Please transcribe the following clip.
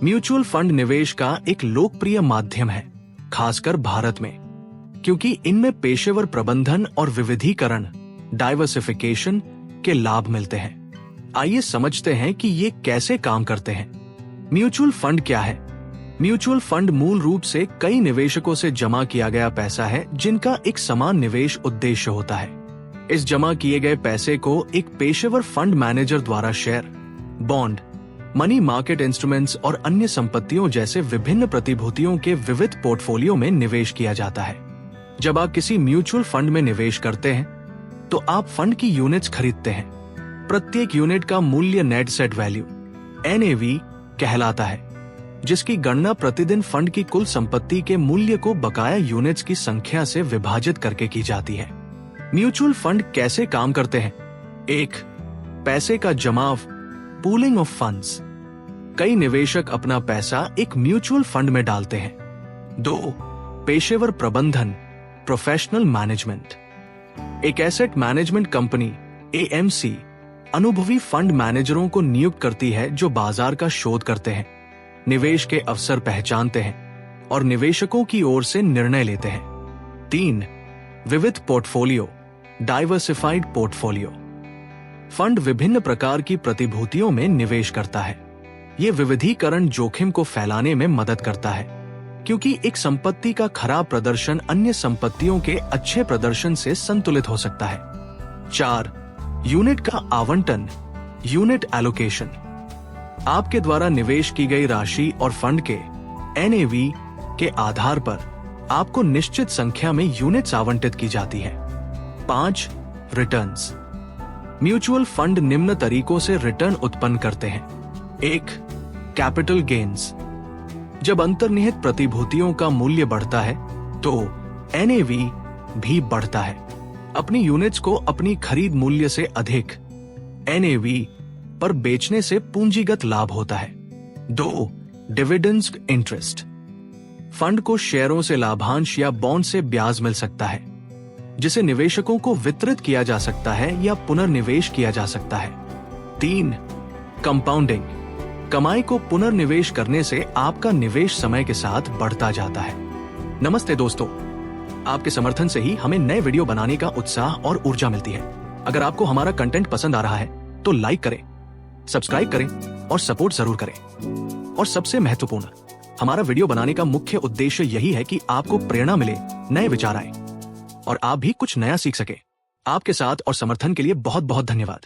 Mutual fund निवेश का एक लोकप्रिय माध्यम है, खासकर भारत में, क्योंकि इनमें पेशेवर प्रबंधन और विविधीकरण डाइवर्सिफिकेशन के लाभ मिलते हैं। आइए समझते हैं कि ये कैसे काम करते हैं। म्यूचुअल फंड क्या है? म्यूचुअल फंड मूल रूप से कई निवेशकों से जमा किया गया पैसा है जिनका एक समान निवेश उद्देश्य होता है। इस जमा किए गए पैसे को एक पेशेवर फंड मैनेजर द्वारा share, bond, money market instruments और अन्य संपत्तियों जैसे विभिन्न प्रतिभूतियों के विविध पोर्टफोलियो में निवेश किया जाता है। जब आप किसी म्यूचुअल फंड में निवेश करते हैं तो आप फंड की यूनिट्स खरीदते हैं। प्रत्येक यूनिट का मूल्य नेट सेट वैल्यू NAV कहलाता है, जिसकी गणना प्रतिदिन फंड की कुल संपत्ति के मूल्य को बकाया यूनिट्स की संख्या से विभाजित करके की जाती है। म्यूचुअल फंड कैसे काम करते हैं? 1. पैसे का जमाव, पूलिंग ऑफ फंड्स। कई निवेशक अपना पैसा एक म्यूचुअल फंड में डालते हैं। 2. पेशेवर प्रबंधन, प्रोफेशनल मैनेजमेंट। एक एसेट मैनेजमेंट कंपनी AMC अनुभवी फंड मैनेजरों को नियुक्त करती है जो बाजार का शोध करते हैं, निवेश के अवसर पहचानते हैं और निवेशकों की ओर से निर्णय लेते हैं। 3. विविध पोर्टफोलियो, डाइवर्सिफाइड पोर्टफोलियो। फंड विभिन्न प्रकार की प्रतिभूतियों में निवेश करता है। ये विविधीकरण जोखिम को फैलाने में मदद करता है, क्योंकि एक संपत्ति का खराब प्रदर्शन अन्य संपत्तियों के अच्छे प्रदर्शन से संतुलित हो सकता है। 4. यूनिट का आवंटन, यूनिट एलोकेशन। आपके द्वारा निवेश की गई राशि और फंड के NAV के आधार पर आपको निश्चित संख्या में यूनिट्स आवंटित की जाती है। 5. रिटर्न्स। म्यूचुअल फंड निम्न तरीकों से रिटर्न उत्पन्न करते हैं। 1. Capital gains. जब अंतर्निहित प्रतिभूतियों का मूल्य बढ़ता है तो NAV भी बढ़ता है। अपनी यूनिट्स को अपनी खरीद मूल्य से अधिक NAV पर बेचने से पूंजीगत लाभ होता है। 2. Dividends interest. फंड को शेयरों से लाभांश या बॉन्ड से ब्याज मिल सकता है, जिसे निवेशकों को वितरित किया जा सकता है या पुनर्निवेश किया जा सकता है। 3. कंपाउंडिंग। कमाई को पुनर्निवेश करने से आपका निवेश समय के साथ बढ़ता जाता है। नमस्ते दोस्तों, आपके समर्थन से ही हमें नए वीडियो बनाने का उत्साह और ऊर्जा मिलती है। अगर आपको हमारा कंटेंट पसंद आ रहा है तो लाइक करें, सब्सक्राइब करें और सपोर्ट जरूर करें। और सबसे महत्वपूर्ण, हमारा वीडियो बनाने का मुख्य उद्देश्य यही है कि आपको प्रेरणा मिले, नए विचार आए और आप भी कुछ नया सीख सके। आपके साथ और समर्थन के लिए बहुत बहुत धन्यवाद।